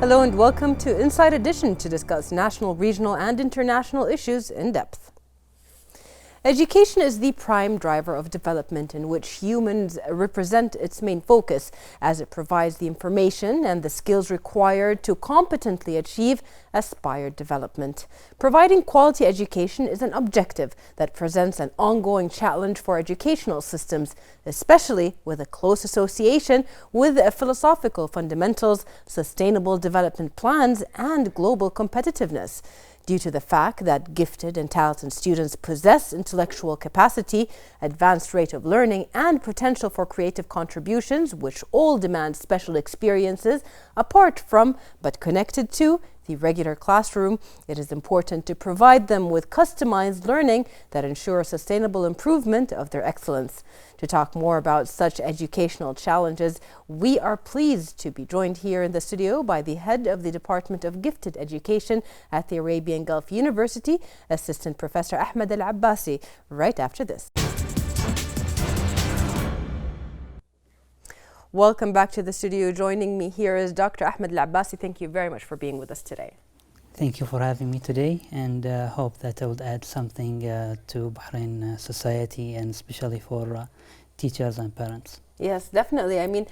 Hello and welcome to Inside Edition to discuss national, regional and international issues in depth. Education is the prime driver of development in which humans represent its main focus, as it provides the information and the skills required to competently achieve aspired development. Providing quality education is an objective that presents an ongoing challenge for educational systems, especially with a close association with philosophical fundamentals, sustainable development plans, and global competitiveness. Due to the fact that gifted and talented students possess intellectual capacity, advanced rate of learning, and potential for creative contributions, which all demand special experiences apart from but connected to the regular classroom, it is important to provide them with customized learning that ensures sustainable improvement of their excellence. To talk more about such educational challenges, we are pleased to be joined here in the studio by the head of the Department of Gifted Education at the Arabian Gulf University, Assistant Professor Ahmed Al-Abbasi, right after this. Welcome back to the studio. Joining me here is Dr. Ahmed Al-Abbasi. Thank you very much for being with us today. Thank you for having me today, and hope that I will add something to Bahrain society, and especially for teachers and parents. Yes, definitely. I mean,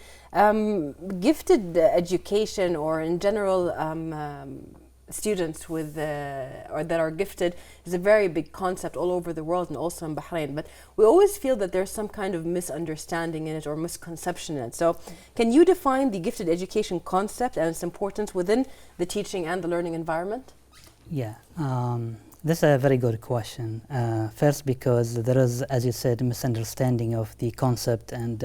gifted education, or in general, students with or that are gifted, is a very big concept all over the world and also in Bahrain. But we always feel that there's some kind of misunderstanding in it or misconception in it. So, can you define the gifted education concept and its importance within the teaching and the learning environment? Yeah, this is a very good question. First, because there is, as you said, a misunderstanding of the concept, and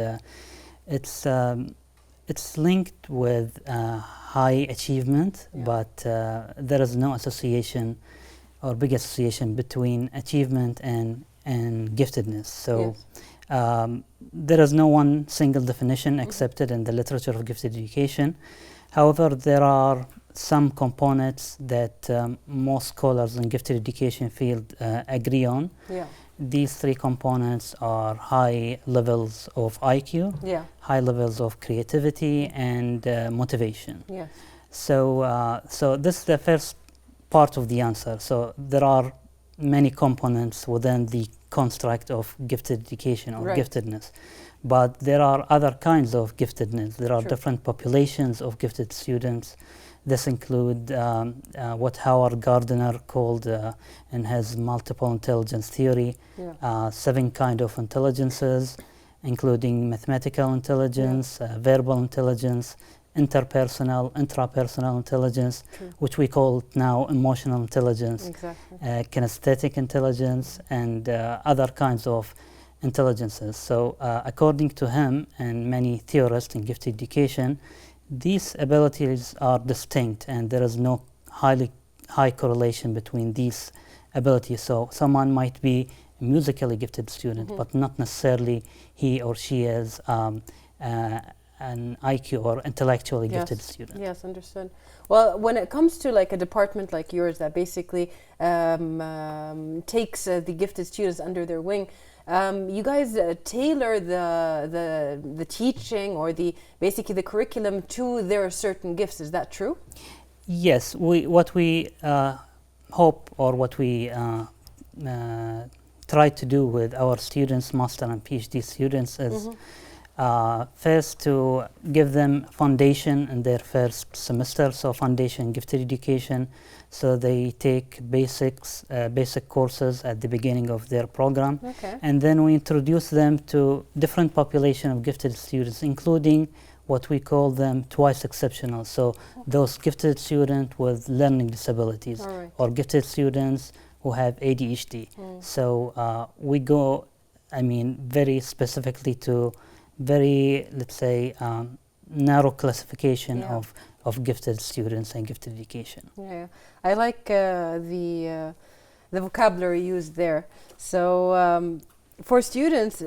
it's linked with high achievement, but there is no association or big association between achievement and giftedness. So there is no one single definition accepted in the literature of gifted education. However, there are some components that most scholars in gifted education field agree on. These three components are high levels of IQ, high levels of creativity, and motivation. So this is the first part of the answer. So there are many components within the construct of gifted education or giftedness. But there are other kinds of giftedness. There are different populations of gifted students. This include what Howard Gardner called in his multiple intelligence theory, 7 kinds of intelligences, including mathematical intelligence, verbal intelligence, interpersonal, intrapersonal intelligence, which we call now emotional intelligence, kinesthetic intelligence, and other kinds of intelligences. So according to him and many theorists in gifted education, these abilities are distinct, and there is no high correlation between these abilities. So someone might be a musically gifted student, but not necessarily he or she is an IQ or intellectually gifted student. Yes, understood. Well, when it comes to like a department like yours that basically takes the gifted students under their wing, you guys tailor the teaching or basically the curriculum to their certain gifts. Is that true? Yes. What we hope, or what we try to do with our students, master and PhD students, is first to give them foundation in their first semester, so foundation gifted education. So they take basic courses at the beginning of their program, and then we introduce them to different population of gifted students, including what we call them twice exceptional. So those gifted students with learning disabilities, or gifted students who have ADHD. So we go, very specifically to very, let's say, narrow classification of gifted students and gifted education. I like the vocabulary used there. So for students,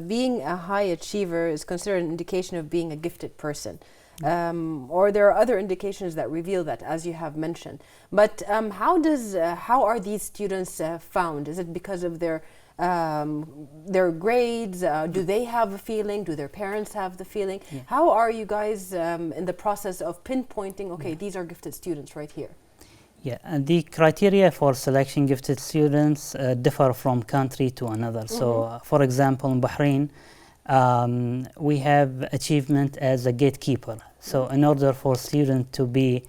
being a high achiever is considered an indication of being a gifted person. Or there are other indications that reveal that, as you have mentioned. But how are these students found? Is it because of their their grades? Do they have a feeling? Do their parents have the feeling? Yeah. How are you guys in the process of pinpointing, okay, these are gifted students right here? Yeah, and the criteria for selection gifted students differ from country to another. So, for example, in Bahrain, we have achievement as a gatekeeper. So, in order for students to be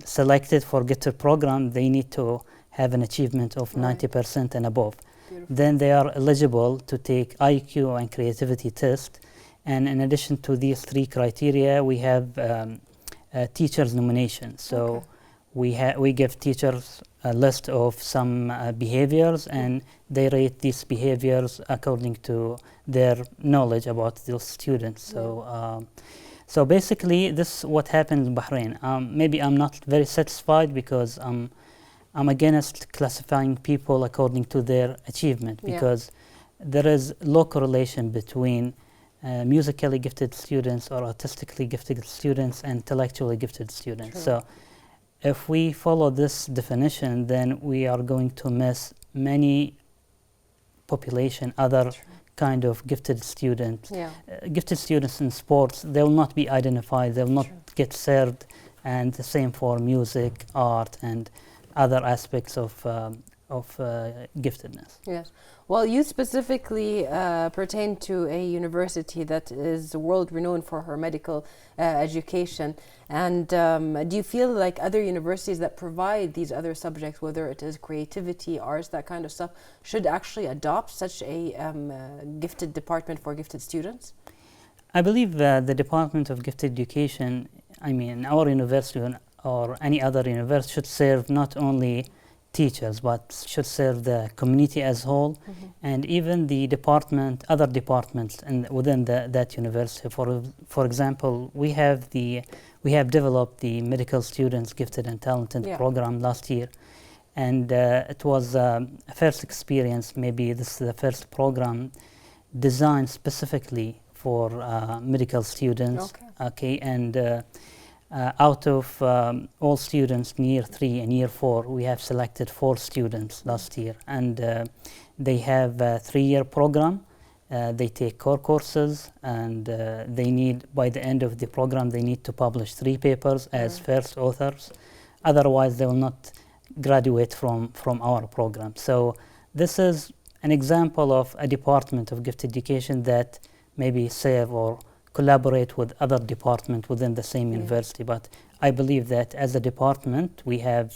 selected for gifted program, they need to have an achievement of 90% and above. Beautiful. Then they are eligible to take IQ and creativity test. And in addition to these three criteria, we have teachers' nomination. So we give teachers a list of some behaviors, and they rate these behaviors according to their knowledge about those students. So, so basically, this is what happened in Bahrain. Maybe I'm not very satisfied because I'm against classifying people according to their achievement, because there is low correlation between musically gifted students or artistically gifted students and intellectually gifted students. True. So if we follow this definition, then we are going to miss many population, other kind of gifted students. Gifted students in sports, they will not be identified, they will not get served, and the same for music, art, and other aspects of giftedness. Yes. Well, you specifically pertain to a university that is world renowned for her medical education. And do you feel like other universities that provide these other subjects, whether it is creativity, arts, that kind of stuff, should actually adopt such a gifted department for gifted students? I believe the Department of Gifted Education, I mean, our university or any other university should serve not only teachers, but should serve the community as a whole, and even the department, other departments within that university. For example, we have developed the Medical Students Gifted and Talented program last year, and it was a first experience. Maybe this is the first program designed specifically for medical students. And out of all students in year 3 and year 4, we have selected 4 students last year, and they have a 3-year program. They take core courses, and they need, by the end of the program, they need to publish 3 papers as first authors. Otherwise, they will not graduate from our program. So this is an example of a department of gifted education that maybe serve or collaborate with other departments within the same university. But I believe that as a department, we have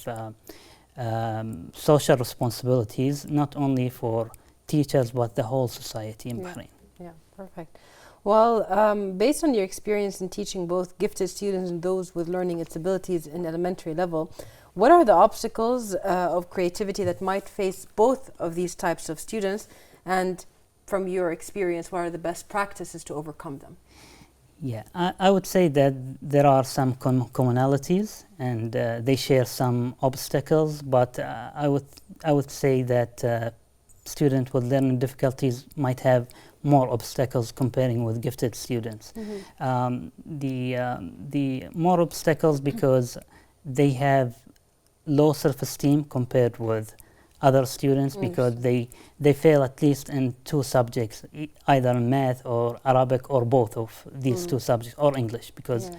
social responsibilities, not only for teachers, but the whole society in Bahrain. Yeah, perfect. Well, based on your experience in teaching both gifted students and those with learning disabilities in elementary level, what are the obstacles of creativity that might face both of these types of students? And from your experience, what are the best practices to overcome them? Yeah, I would say that there are some commonalities, and they share some obstacles, but I would say that students with learning difficulties might have more obstacles comparing with gifted students. The more obstacles because they have low self-esteem compared with other students, because they fail at least in 2 subjects, either in math or Arabic or both of these 2 subjects, or English, because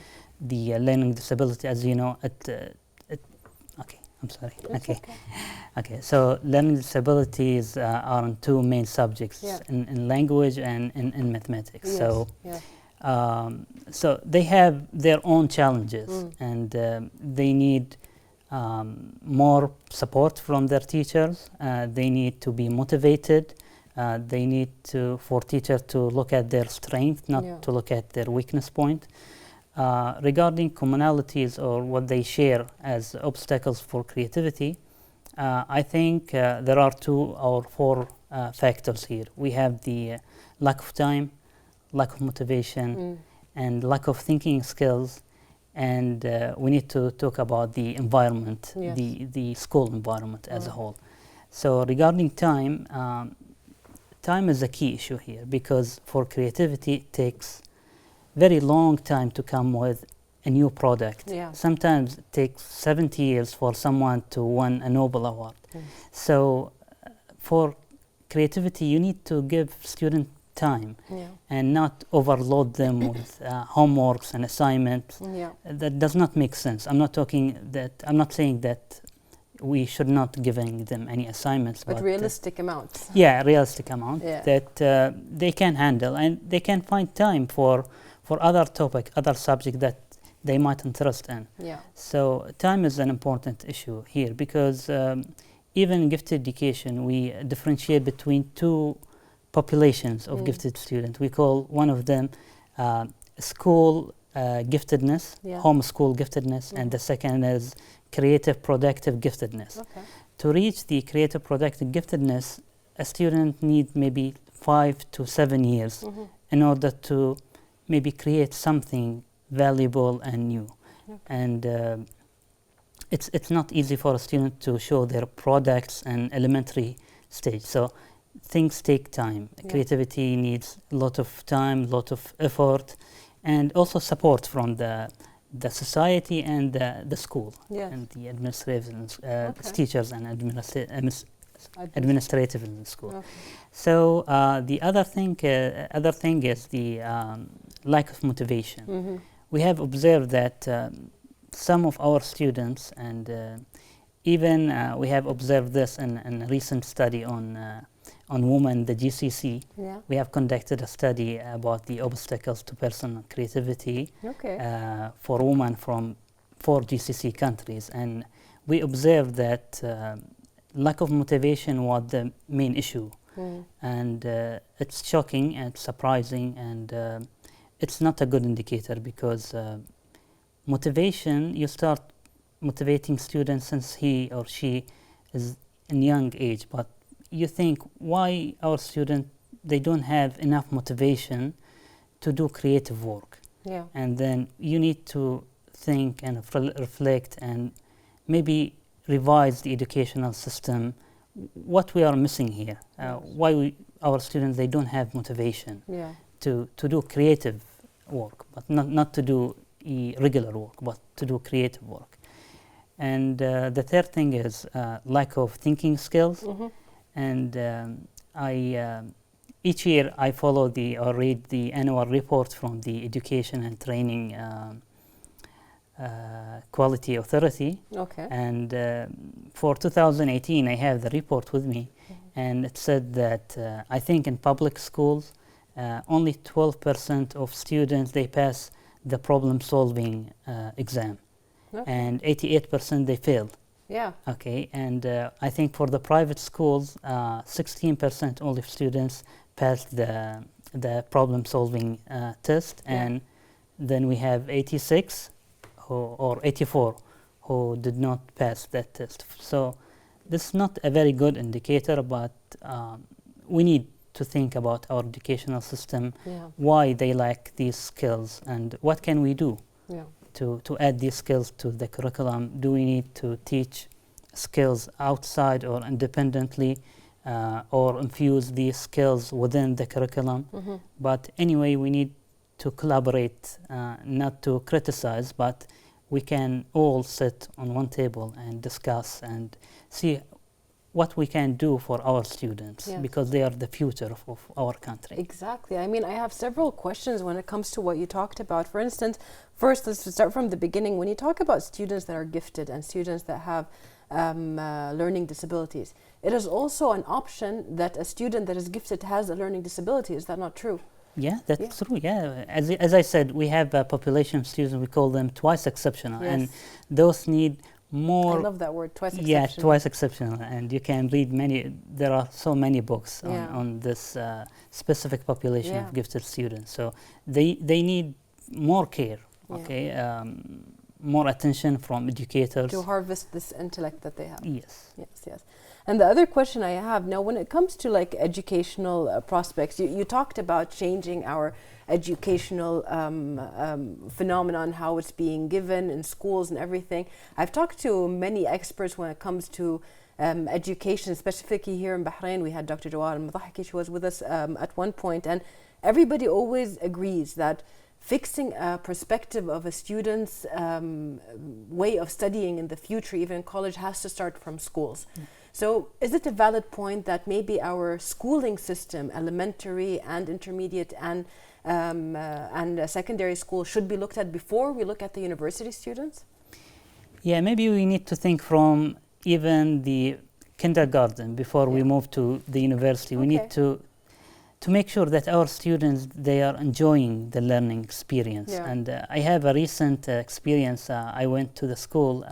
the learning disability, as you know, okay, so learning disabilities are in 2 main subjects, in language and in mathematics. So they have their own challenges, and they need more support from their teachers. They need to be motivated. They need for teachers to look at their strength, not to look at their weakness point. Regarding commonalities or what they share as obstacles for creativity, I think there are 2 or 4 factors here. We have the lack of time, lack of motivation, and lack of thinking skills. And we need to talk about the environment, the school environment as a whole. So regarding time, time is a key issue here, because for creativity it takes very long time to come with a new product. Sometimes it takes 70 years for someone to win a Nobel Award. So for creativity, you need to give students time and not overload them with homeworks and assignments. That does not make sense. I'm not saying that we should not giving them any assignments, but realistic amounts. Yeah, realistic amount that they can handle, and they can find time for other topic, other subject that they might interest in. So time is an important issue here, because even in gifted education, we differentiate between two populations of gifted students. We call one of them school giftedness, homeschool giftedness, and the second is creative productive giftedness. To reach the creative productive giftedness, a student needs maybe 5 to 7 years in order to maybe create something valuable and new. And it's not easy for a student to show their products in elementary stage. So things take time. Creativity needs a lot of time, a lot of effort, and also support from the society and the school and the administrators, teachers and administrative in the school. So the other thing is the lack of motivation. We have observed that some of our students, and even we have observed this in a recent study on women, the GCC. We have conducted a study about the obstacles to personal creativity for women from 4 GCC countries, and we observed that lack of motivation was the main issue. And it's shocking and surprising, and it's not a good indicator, because motivation, you start motivating students since he or she is in young age, but you think, why our students, they don't have enough motivation to do creative work? And then you need to think and reflect and maybe revise the educational system, what we are missing here, why our students, they don't have motivation to do creative work, but not to do regular work, but to do creative work. And the third thing is lack of thinking skills. And each year I follow or read the annual report from the Education and Training Quality Authority. And for 2018, I have the report with me, and it said that I think in public schools, only 12% of students, they pass the problem-solving exam, and 88% they failed. And I think for the private schools, 16% only students passed the problem-solving test, and then we have 86 or 84 who did not pass that test. So this is not a very good indicator, but we need to think about our educational system, why they lack these skills, and what can we do to add these skills to the curriculum. Do we need to teach skills outside or independently, or infuse these skills within the curriculum? But anyway, we need to collaborate, not to criticize, but we can all sit on one table and discuss and see what we can do for our students, because they are the future of our country. Exactly. I mean, I have several questions when it comes to what you talked about. For instance, first, let's start from the beginning. When you talk about students that are gifted and students that have learning disabilities, it is also an option that a student that is gifted has a learning disability. Is that not true? Yeah, that's true. Yeah, as I said, we have a population of students, we call them twice exceptional, and those need more. I love that word, twice exceptional. Yeah, twice exceptional, and you can read many. There are so many books on this specific population of gifted students. So they need more care. More attention from educators to harvest this intellect that they have. Yes. And the other question I have now, when it comes to like educational prospects, you talked about changing our educational phenomenon, how it's being given in schools and everything. I've talked to many experts when it comes to education, specifically here in Bahrain. We had Dr. Jawad al-Mudahiki, she was with us at one point, and everybody always agrees that fixing a perspective of a student's way of studying in the future, even in college, has to start from schools. So is it a valid point that maybe our schooling system, elementary and intermediate and secondary school, should be looked at before we look at the university students? Yeah, maybe we need to think from even the kindergarten before we move to the university. We need to make sure that our students, they are enjoying the learning experience. And I have a recent experience. I went to the school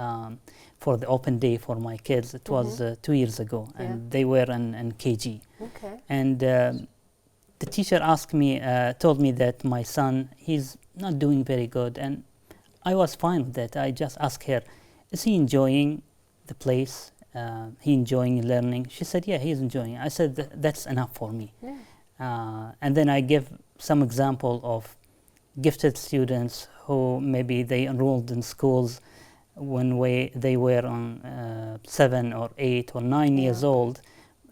for the open day for my kids. It was 2 years ago, and they were in KG. And the teacher asked me, told me that my son, he's not doing very good, and I was fine with that. I just asked her, is he enjoying the place? He enjoying learning? She said, yeah, he's enjoying. I said, that's enough for me. And then I give some example of gifted students who maybe they enrolled in schools when they were on 7 or 8 or 9 years old,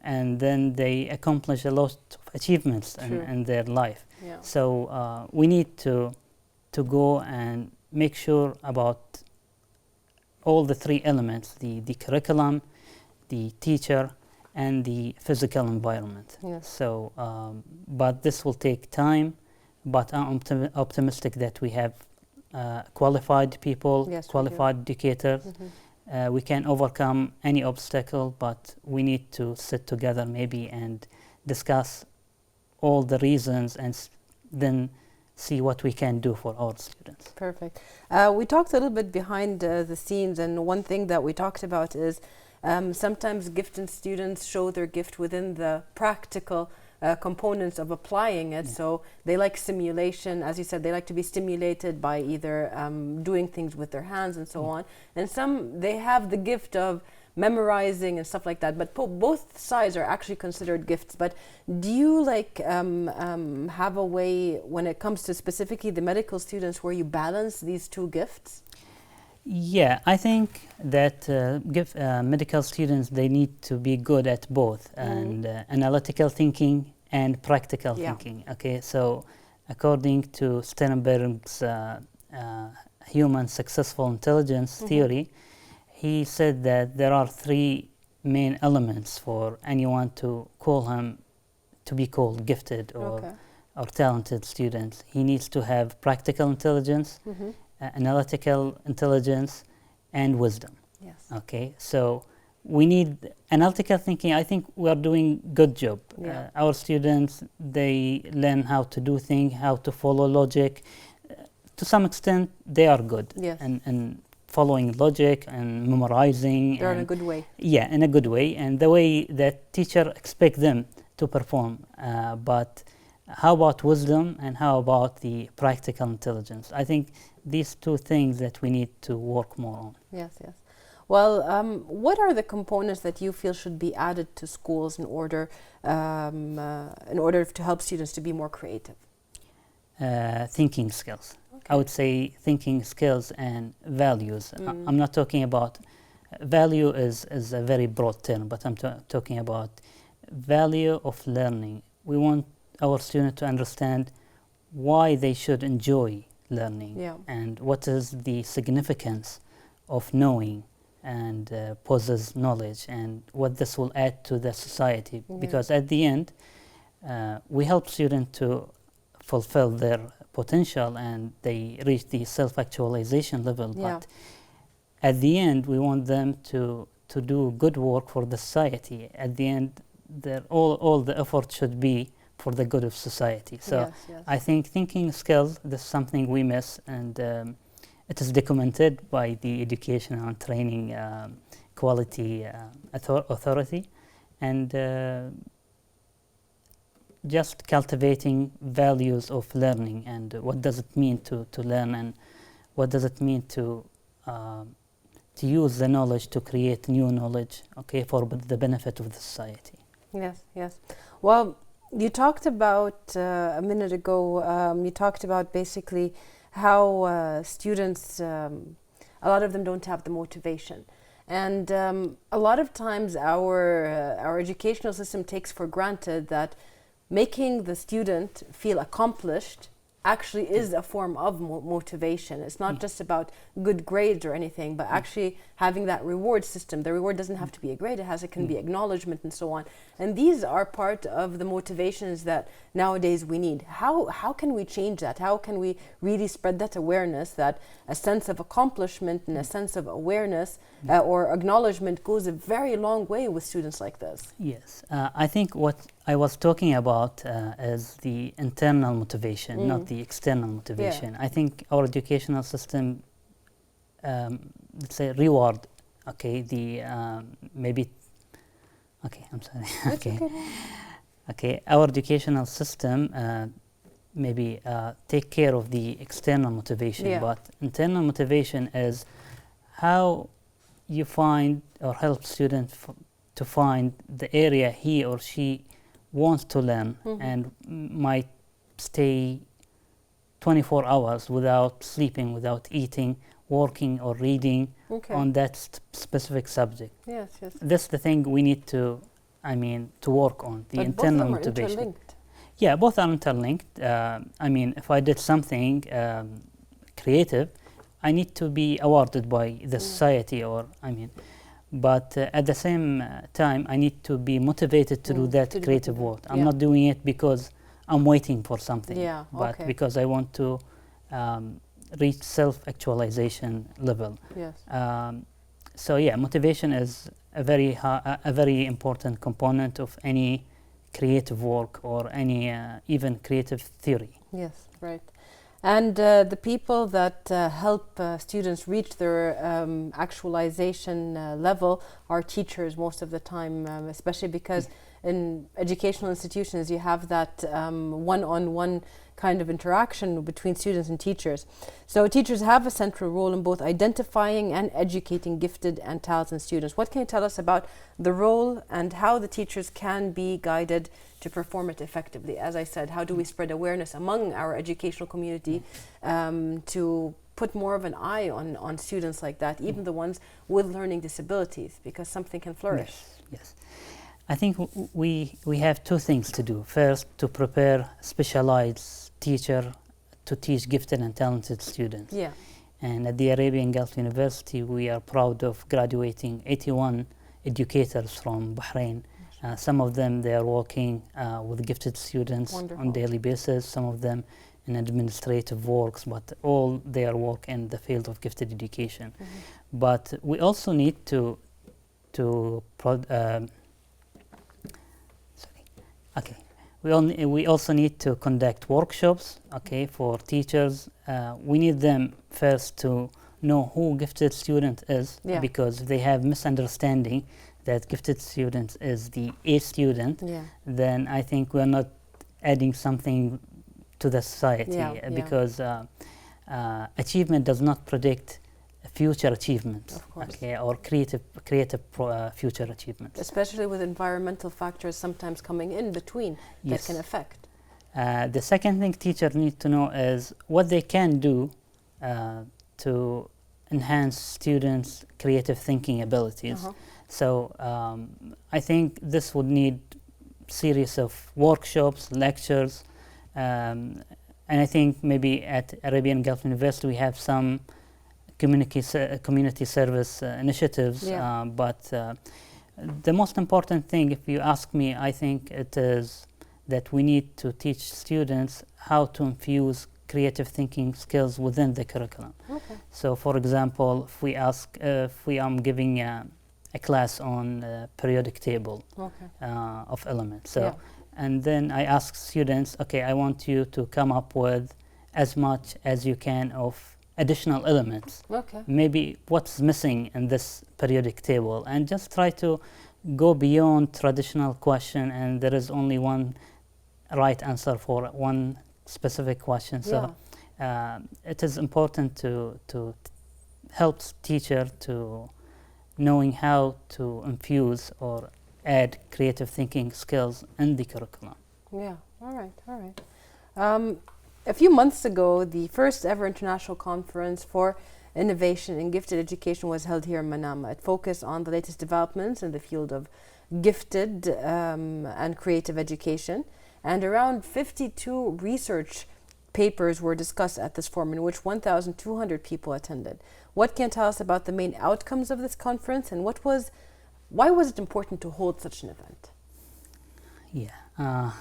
and then they accomplish a lot of achievements in their life. So we need to go and make sure about all the three elements, the curriculum, the teacher, and the physical environment. So, but this will take time, but I'm optimistic that we have qualified people, qualified educators. We can overcome any obstacle, but we need to sit together maybe and discuss all the reasons and then see what we can do for our students. Perfect. We talked a little bit behind the scenes, and one thing that we talked about is sometimes gifted students show their gift within the practical components of applying it. So they like simulation, as you said, they like to be stimulated by either doing things with their hands and so on. And some, they have the gift of memorizing and stuff like that, but both sides are actually considered gifts. But do you have a way when it comes to specifically the medical students where you balance these two gifts? Yeah, I think that medical students, they need to be good at both, and analytical thinking and practical thinking. Okay, so according to Sternberg's human successful intelligence theory, he said that there are three main elements for anyone to be called gifted or talented student. He needs to have practical intelligence, analytical intelligence, and wisdom. Okay, so we need analytical thinking. I think we are doing good job. Our students, they learn how to do things, how to follow logic. To some extent, they are good and following logic and memorizing. They're in a good way. Yeah, in a good way, and the way that teacher expect them to perform. But how about wisdom and how about the practical intelligence? I think these two things that we need to work more on. Yes. Well, what are the components that you feel should be added to schools in order to help students to be more creative? Thinking skills. I would say thinking skills and values. I'm not talking about value is a very broad term, but I'm talking about value of learning. We want our students to understand why they should enjoy learning and what is the significance of knowing and possess knowledge and what this will add to the society. Because at the end, we help students to fulfill their potential and they reach the self-actualization level. But at the end, we want them to do good work for the society. At the end, all the effort should be for the good of society. So I think thinking skills, that's something we miss, and it is documented by the Education and Training Quality Authority, and just cultivating values of learning and what does it mean to learn and what does it mean to use the knowledge to create new knowledge, for the benefit of the society. Yes. Well, you talked about a minute ago, you talked about basically how students, a lot of them don't have the motivation. And a lot of times our educational system takes for granted that making the student feel accomplished actually is a form of motivation. It's not just about good grades or anything, but actually having that reward system. The reward doesn't have to be a grade, it can be acknowledgement and so on. And these are part of the motivations that nowadays we need. How can we change that? How can we really spread that awareness, that a sense of accomplishment and a sense of awareness or acknowledgement goes a very long way with students like this? Yes, I think what I was talking about is the internal motivation, not the external motivation. I think our educational system, let's say, reward, I'm sorry. Okay, our educational system maybe take care of the external motivation, but internal motivation is how you find or help students to find the area he or she wants to learn and might stay 24 hours without sleeping, without eating, working or reading on that specific subject. Yes, yes. That's the thing we need to, to work on, the but internal both of them motivation. Are interlinked. Yeah, both are interlinked. If I did something creative, I need to be awarded by the society, but at the same time, I need to be motivated to do that creative work. I'm not doing it because I'm waiting for something, but because I want to reach self-actualization level. Yes. Motivation is a very important component of any creative work or any even creative theory. Yes, right. And the people that help students reach their actualization level are teachers most of the time, especially because in educational institutions you have that one-on-one kind of interaction between students and teachers. So teachers have a central role in both identifying and educating gifted and talented students. What can you tell us about the role and how the teachers can be guided to perform it effectively? As I said, how do we spread awareness among our educational community to put more of an eye on students like that, even the ones with learning disabilities, because something can flourish? Yes. I think we have two things to do. First, to prepare specialized teacher to teach gifted and talented students. Yeah. And at the Arabian Gulf University, we are proud of graduating 81 educators from Bahrain. Some of them, they are working with gifted students on a daily basis, some of them in administrative works, but all their work in the field of gifted education. But we also need we also need to conduct workshops, for teachers. We need them first to know who gifted student is, because they have misunderstanding that gifted student is the A student. Then I think we're not adding something to the society, because achievement does not predict future achievements, or creative future achievements. Especially with environmental factors sometimes coming in between that can affect. The second thing teachers need to know is what they can do to enhance students' creative thinking abilities. So I think this would need series of workshops, lectures, and I think maybe at Arabian Gulf University we have some community service initiatives, but the most important thing, if you ask me, I think it is that we need to teach students how to infuse creative thinking skills within the curriculum. So for example, if we are giving a class on periodic table of elements, and then I ask students, I want you to come up with as much as you can of additional elements, maybe what's missing in this periodic table, and just try to go beyond traditional question, and there is only one right answer for one specific question. So it is important to help teacher to knowing how to infuse or add creative thinking skills in the curriculum. All right. A few months ago, the first ever international conference for innovation in gifted education was held here in Manama. It focused on the latest developments in the field of gifted and creative education, and around 52 research papers were discussed at this forum, in which 1,200 people attended. What can you tell us about the main outcomes of this conference, and why was it important to hold such an event? Yeah.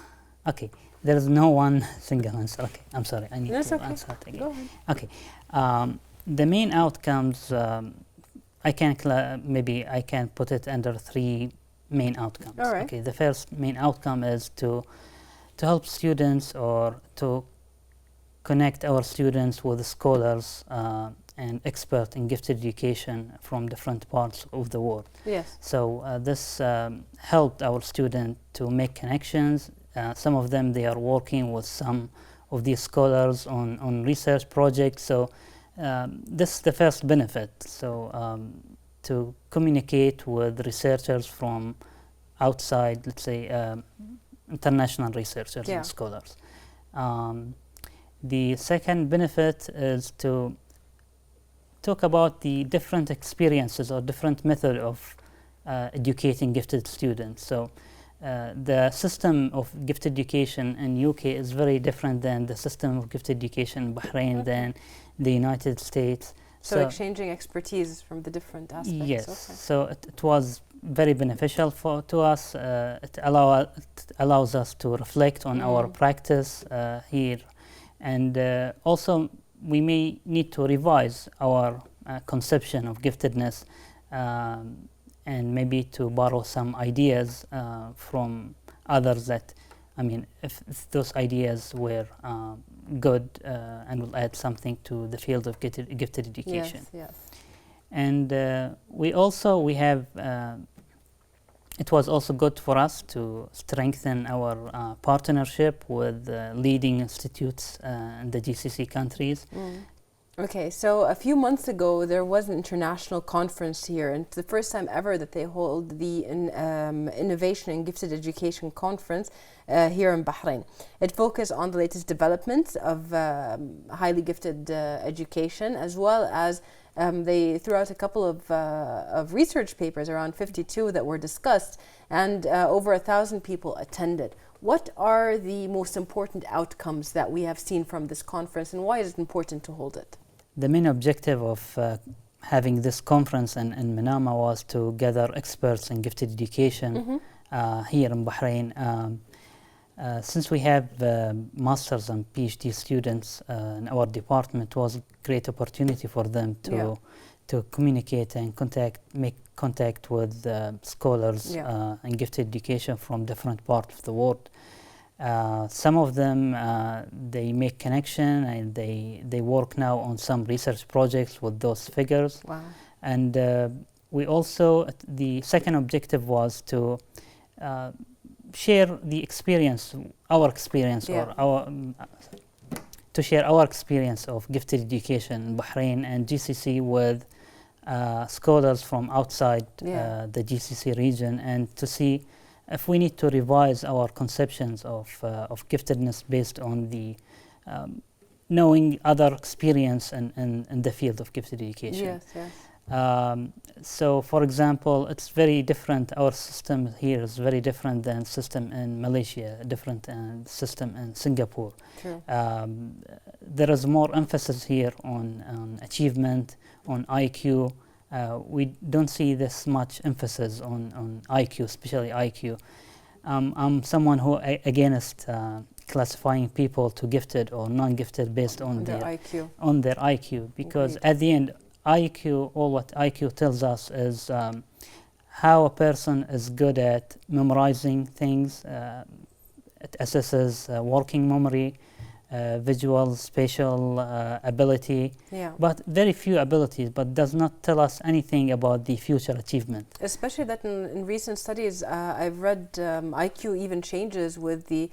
Okay. There is no one single answer. Okay. I'm sorry. I need to answer it again. Go ahead. Okay. The main outcomes, maybe I can put it under three main outcomes. All right. Okay. The first main outcome is to help students, or to connect our students with scholars and experts in gifted education from different parts of the world. Yes. So this helped our students to make connections. Some of them, they are working with some of these scholars on research projects. So this is the first benefit. So to communicate with researchers from outside, let's say international researchers and scholars. The second benefit is to talk about the different experiences or different method of educating gifted students. So the system of gifted education in UK is very different than the system of gifted education in Bahrain, than the United States. So exchanging expertise from the different aspects. Yes. Okay. So it was very beneficial to us. It allows us to reflect on our practice here, and also we may need to revise our conception of giftedness, and maybe to borrow some ideas from others that, I mean, if those ideas were good and will add something to the field of gifted education. Yes, yes. And it was also good for us to strengthen our partnership with leading institutes in the GCC countries. Okay, so a few months ago there was an international conference here, and it's the first time ever that they hold the Innovation in Gifted Education Conference here in Bahrain. It focused on the latest developments of highly gifted education, as well as they threw out a couple of research papers, around 52, that were discussed, and over 1,000 people attended. What are the most important outcomes that we have seen from this conference, and why is it important to hold it? The main objective of having this conference in Manama was to gather experts in gifted education here in Bahrain. Since we have master's and PhD students in our department, it was a great opportunity for them to communicate and make contact with scholars in gifted education from different parts of the world. Some of them, they make connection, and they work now on some research projects with those figures. Wow. And we also, the second objective was to share the experience, our experience, or to share our experience of gifted education in Bahrain and GCC with scholars from outside the GCC region, and to see if we need to revise our conceptions of giftedness based on the knowing other experience in the field of gifted education. Yes, yes. So, for example, it's very different. Our system here is very different than system in Malaysia, different than system in Singapore. True. There is more emphasis here on achievement, on IQ. We don't see this much emphasis on IQ, especially IQ. I'm someone who against classifying people to gifted or non-gifted based on their IQ, because at the end, what IQ tells us is how a person is good at memorizing things. It assesses working memory, visual, spatial ability, but very few abilities, but does not tell us anything about the future achievement. Especially that in recent studies, I've read IQ even changes with the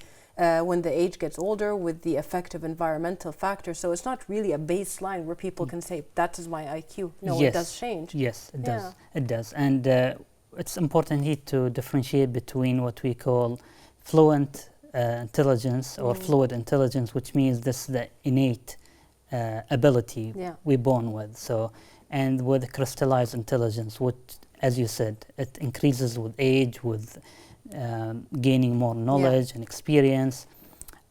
when the age gets older, with the effect of environmental factors. So it's not really a baseline where people can say, that is my IQ. No, yes. It does change. Yes, it does. It does. And it's important here to differentiate between what we call fluent intelligence or fluid intelligence, which means this is the innate ability we're born with. So, and with crystallized intelligence, which, as you said, it increases with age, with gaining more knowledge and experience.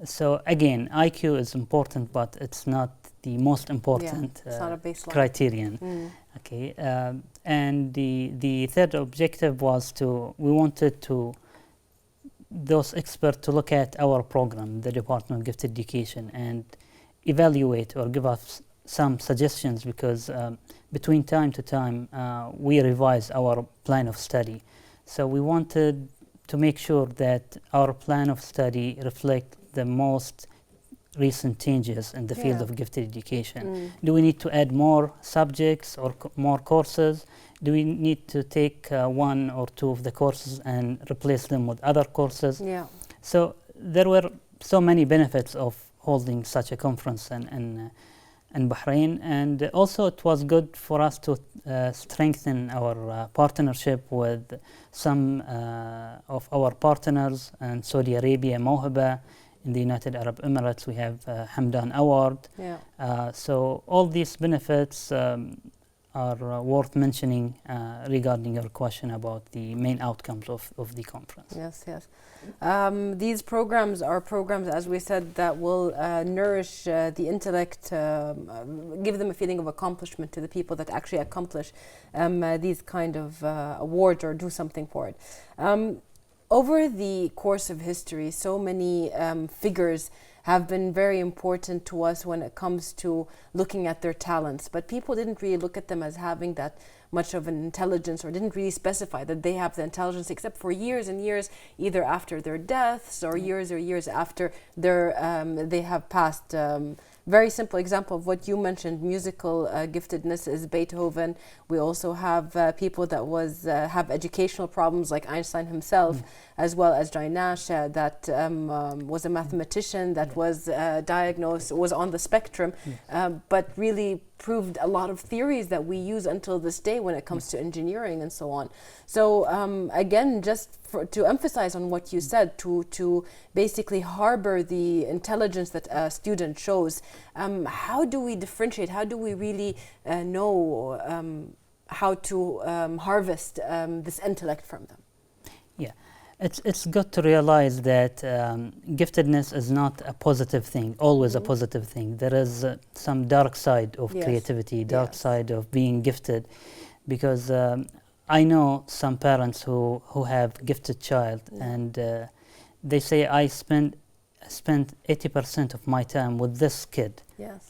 So again, IQ is important, but it's not the most important it's not a baseline criterion. Okay, and the third objective was we wanted those experts to look at our program, the Department of Gifted Education, and evaluate or give us some suggestions, because between time to time we revise our plan of study. So we wanted to make sure that our plan of study reflect the most recent changes in the field of gifted education. Do we need to add more subjects or more courses? Do we need to take one or two of the courses and replace them with other courses? So there were so many benefits of holding such a conference in Bahrain, and also it was good for us to strengthen our partnership with some of our partners in Saudi Arabia, Mawhiba. In the United Arab Emirates, we have Hamdan Award. So all these benefits are worth mentioning regarding your question about the main outcomes of the conference. Yes. These programs are programs, as we said, that will nourish the intellect, give them a feeling of accomplishment to the people that actually accomplish these kind of awards or do something for it. Over the course of history, so many figures have been very important to us when it comes to looking at their talents, but people didn't really look at them as having that much of an intelligence, or didn't really specify that they have the intelligence, except for years and years, either after their deaths or years after they have passed. Very simple example of what you mentioned, musical giftedness, is Beethoven. We also have people that have educational problems, like Einstein himself, as well as Jainash, that was a mathematician that was diagnosed, was on the spectrum, but really proved a lot of theories that we use until this day when it comes to engineering and so on. So again, just to emphasize on what you said, to basically harbor the intelligence that a student shows, how do we differentiate? How do we really know how to harvest this intellect from them? Yeah, it's good to realize that giftedness is not a positive thing, always a positive thing. There is some dark side of creativity, dark side of being gifted, because I know some parents who have gifted child, and they say, I spent 80% of my time with this kid,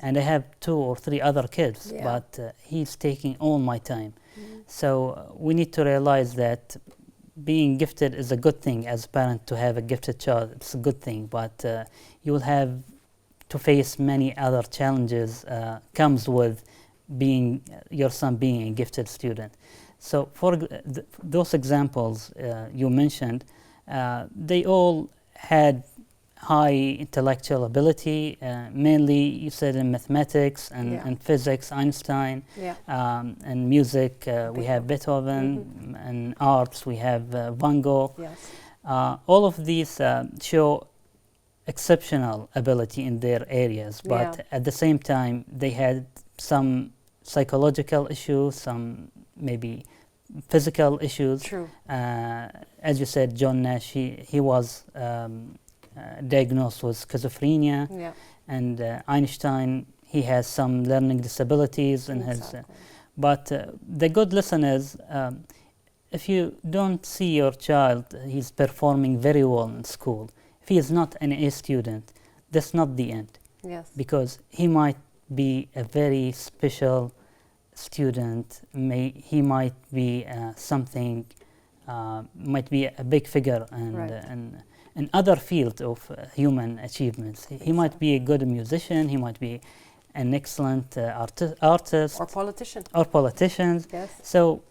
and I have 2 or 3 other kids, but he's taking all my time. So we need to realize that being gifted is a good thing. As a parent, to have a gifted child, it's a good thing, but you will have to face many other challenges comes with your son being a gifted student. So for those examples you mentioned, they all had high intellectual ability, mainly you said in mathematics and physics, Einstein, and music, we have Beethoven, and arts, we have Van Gogh. All of these show exceptional ability in their areas, but at the same time they had some psychological issues, some maybe physical issues. As you said, John Nash, he was diagnosed with schizophrenia, and Einstein, he has some learning disabilities in his. But the good lesson is, if you don't see your child, he's performing very well in school. If he is not an A student, that's not the end. Because he might be a very special student. He might be something, might be a big figure and in other fields of human achievements. He might be a good musician, he might be an excellent artist. Or politician. Or politicians. So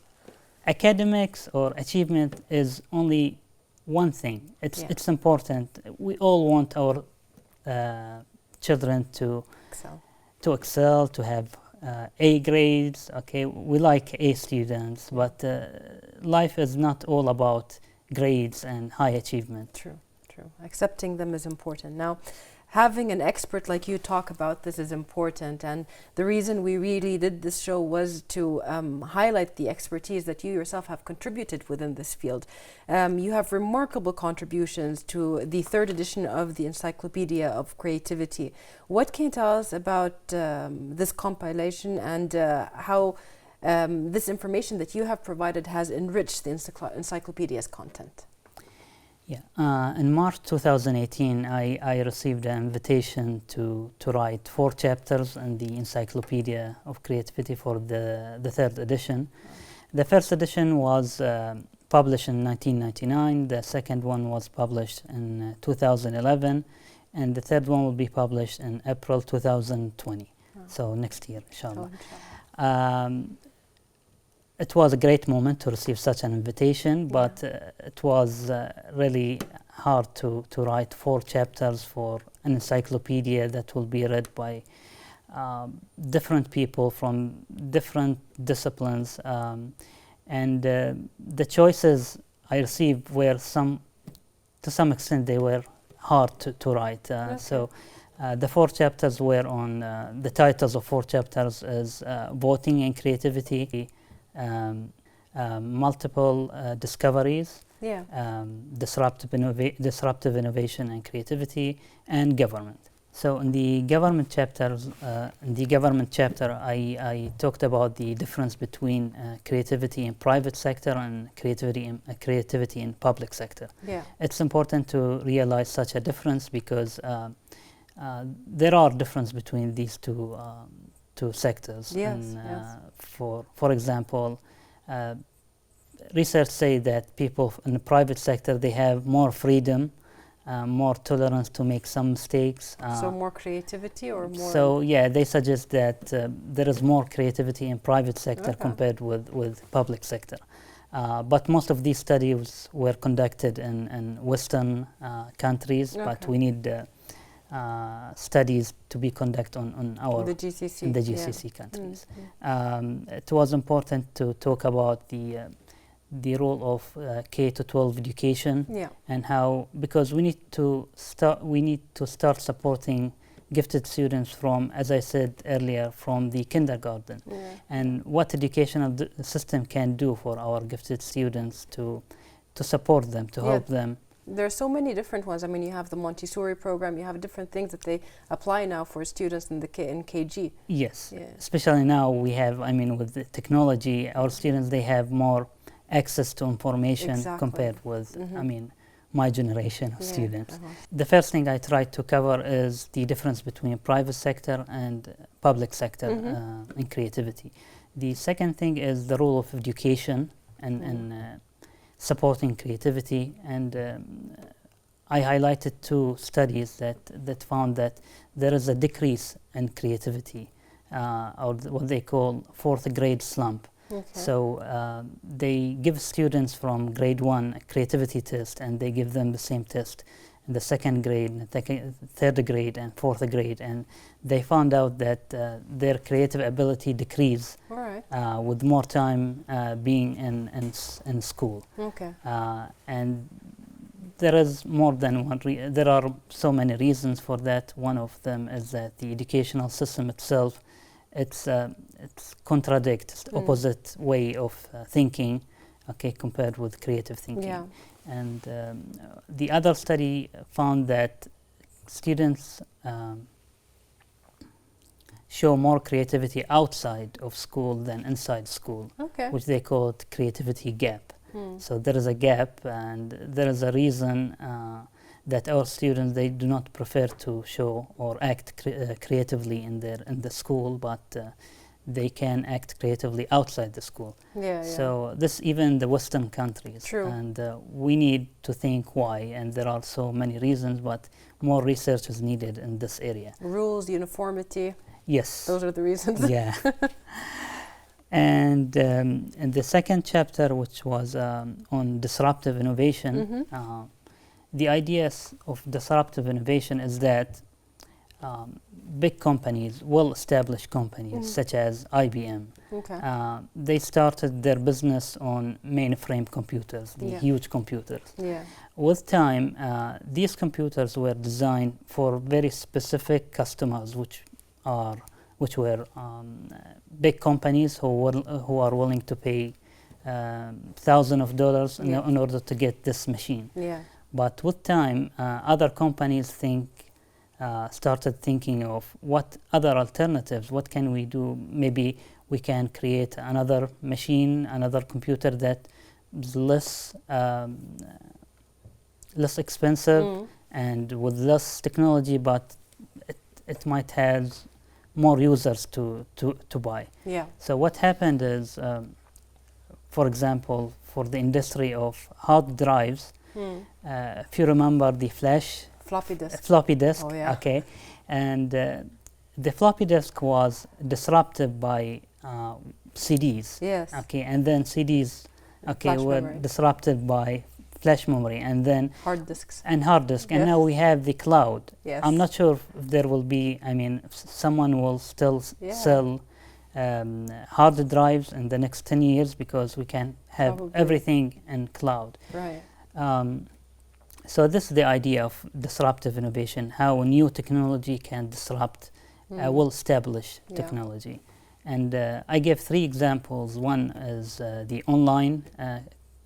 academics or achievement is only one thing. It's important. We all want our children to excel, to have A grades. Okay, we like A students, but life is not all about grades and high achievement. True. Accepting them is important. Now, having an expert like you talk about this is important. And the reason we really did this show was to highlight the expertise that you yourself have contributed within this field. You have remarkable contributions to the third edition of the Encyclopedia of Creativity. What can you tell us about this compilation and how this information that you have provided has enriched the encyclopedia's content? Yeah, in March 2018, I received an invitation to write 4 chapters in the Encyclopedia of Creativity for the third edition. The first edition was published in 1999, the second one was published in 2011, and the third one will be published in April 2020, so next year, inshallah. It was a great moment to receive such an invitation, but it was really hard to write 4 chapters for an encyclopedia that will be read by different people from different disciplines. And the choices I received were to some extent, they were hard to write. So the 4 chapters were on, the titles of 4 chapters is Voting and Creativity, Multiple Discoveries, disruptive innovation and creativity, and government. So in the government chapter, I talked about the difference between creativity in private sector and creativity in public sector. It's important to realize such a difference because there are differences between these two sectors. For example, research say that people in the private sector, they have more freedom, more tolerance to make some mistakes. So more creativity or more? So yeah, they suggest that there is more creativity in private sector compared with public sector. But most of these studies were conducted in Western countries, but we need studies to be conducted on our the GCC countries. It was important to talk about the role of K to 12 education and how, because we need to start supporting gifted students from, as I said earlier, from the kindergarten, and what educational system can do for our gifted students to support them, to help them. There are so many different ones. I mean, you have the Montessori program, you have different things that they apply now for students in KG. Yes, especially now we have, I mean, with the technology, our students, they have more access to information compared with, I mean, my generation of students. The first thing I tried to cover is the difference between private sector and public sector in creativity. The second thing is the role of education and supporting creativity, and I highlighted 2 studies that found that there is a decrease in creativity, or what they call 4th grade slump. So they give students from grade 1 a creativity test, and they give them the same test in the 2nd grade, 3rd grade, and 4th grade, and they found out that their creative ability decreased with more time being in school. And there is more than one. There are so many reasons for that. One of them is that the educational system itself, it's contradicts opposite way of thinking, compared with creative thinking. And the other study found that students show more creativity outside of school than inside school, which they call it creativity gap. So there is a gap, and there is a reason that our students, they do not prefer to show or act creatively in the school, but they can act creatively outside the school. So this even the Western countries. And we need to think why, and there are so many reasons, but more research is needed in this area. Rules, uniformity. Yes. Those are the reasons. And in the second chapter, which was on disruptive innovation, the ideas of disruptive innovation is that big companies, well-established companies such as IBM. Okay. They started their business on mainframe computers, the huge computers. Yeah. With time, these computers were designed for very specific customers, which were big companies who are willing to pay thousands of dollars in order to get this machine. Yeah. But with time, other companies started thinking of what other alternatives, what can we do? Maybe we can create another machine, another computer that is less expensive and with less technology, but it might have more users to buy. Yeah. So what happened is, for example, for the industry of hard drives, if you remember the floppy disk. Floppy disk, oh, yeah. okay, and the floppy disk was disrupted by CDs. Yes. Okay, and then CDs, okay, Flash were memory. disrupted by flash memory, and then hard disks. And Yes. now we have the cloud. Yes. I'm not sure if there will be. I mean, someone will still sell hard drives in the next 10 years because we can have everything in cloud. Right. So this is the idea of disruptive innovation, how a new technology can disrupt well-established technology. And I gave 3 examples. One is the online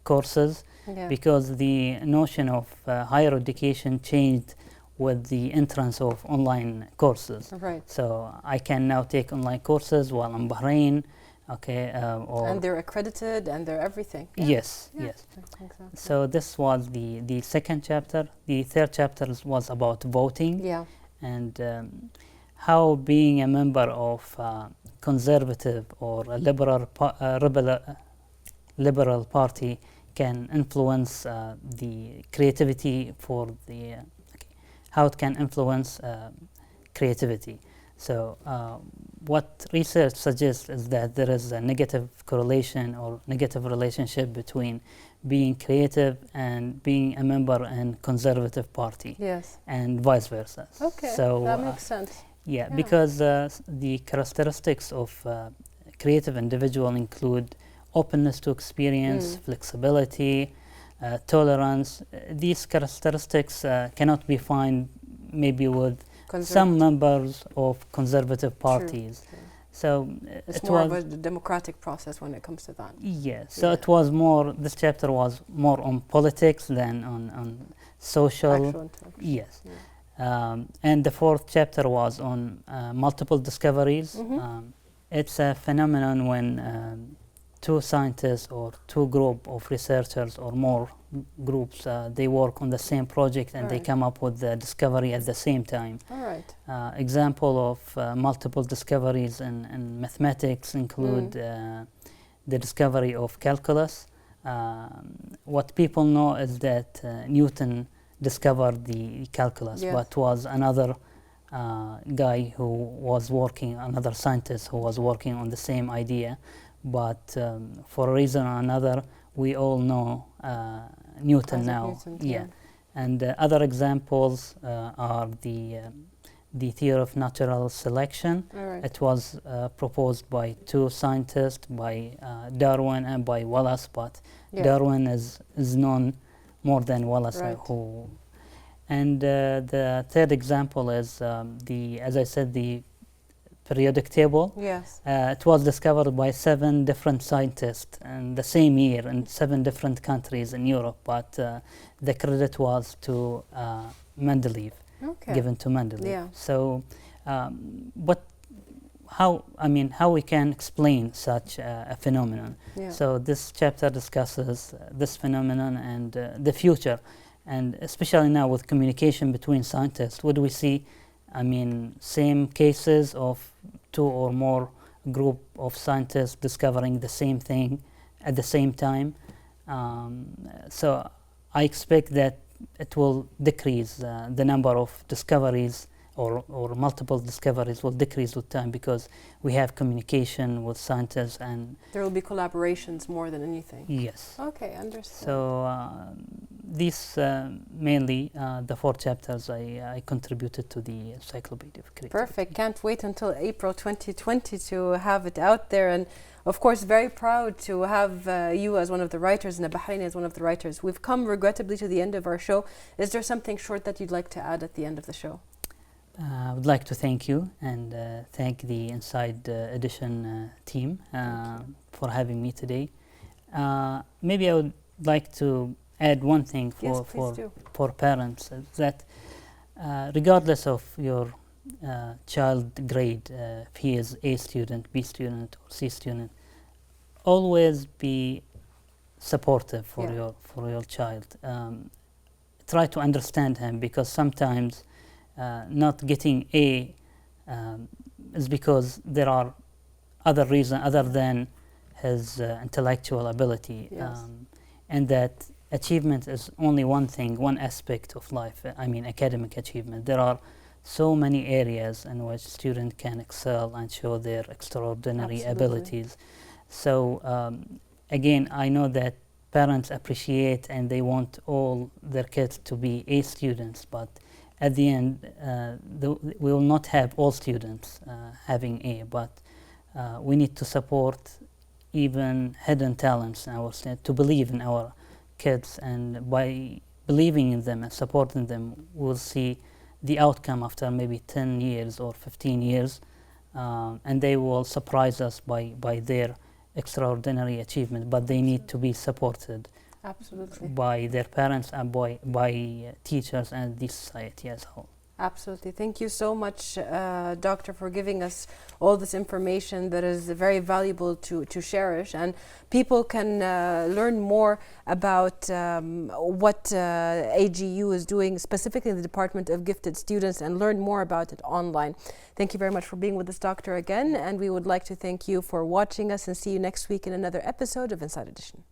courses, because the notion of higher education changed with the entrance of online courses. Right. So I can now take online courses while I'm Bahrain. Okay, and they're accredited and they're everything. Yes, yes. Exactly. So this was the second chapter. The third chapter was about voting. Yeah. And how being a member of conservative or a liberal party can influence the creativity for the how it can influence creativity. So what research suggests is that there is a negative correlation or negative relationship between being creative and being a member in conservative party. Yes. And vice versa. Okay, so that makes sense. Yeah, because the characteristics of creative individual include openness to experience, flexibility, tolerance. These characteristics cannot be found maybe with some members of conservative parties. True. So it's more of a democratic process when it comes to that. Yes. So it was more. This chapter was more on politics than on social. Yes. Yeah. And the fourth chapter was on multiple discoveries. It's a phenomenon when 2 scientists or 2 group of researchers or more groups, they work on the same project and they come up with the discovery at the same time. All right. Example of multiple discoveries in mathematics include the discovery of calculus. What people know is that Newton discovered the calculus, but was another guy who was working, another scientist who was working on the same idea. But for a reason or another, we all know Newton now. Yeah. And other examples are the theory of natural selection. It was proposed by 2 scientists, by Darwin and by Wallace, but Darwin is known more than Wallace. And the third example is as I said, the periodic table. Yes. It was discovered by 7 different scientists in the same year in 7 different countries in Europe, but the credit was to Mendeleev, given to Mendeleev. Yeah. So, how we can explain such a phenomenon? Yeah. So this chapter discusses this phenomenon and the future, and especially now with communication between scientists, what do we see? I mean, same cases of 2 or more group of scientists discovering the same thing at the same time. So I expect that it will decrease, the number of discoveries or multiple discoveries will decrease with time because we have communication with scientists and there will be collaborations more than anything. Yes. Okay, understood. So these mainly the 4 chapters I contributed to the Encyclopedia of Creativity. Perfect. Can't wait until April 2020 to have it out there. And of course, very proud to have you as one of the writers and Bahrain as one of the writers. We've come regrettably to the end of our show. Is there something short that you'd like to add at the end of the show? I would like to thank you and thank the Inside Edition team for having me today. Maybe I would like to add one thing for parents, that regardless of your child grade, if he is A student, B student, or C student, always be supportive for your child. Try to understand him, because sometimes not getting A is because there are other reasons other than his intellectual ability, and that achievement is only one thing, one aspect of life. I mean, academic achievement. There are so many areas in which students can excel and show their extraordinary abilities. So again, I know that parents appreciate and they want all their kids to be A students, but at the end, we will not have all students having A, but we need to support even hidden talents in our state, to believe in our kids, and by believing in them and supporting them, we'll see the outcome after maybe 10 years or 15 years, and they will surprise us by their extraordinary achievement, but they need to be supported. Absolutely. By their parents and by teachers and the society as a whole. Absolutely. Thank you so much, Doctor, for giving us all this information that is very valuable to cherish. And people can learn more about what AGU is doing, specifically in the Department of Gifted Students, and learn more about it online. Thank you very much for being with us, Doctor, again. And we would like to thank you for watching us, and see you next week in another episode of Inside Edition.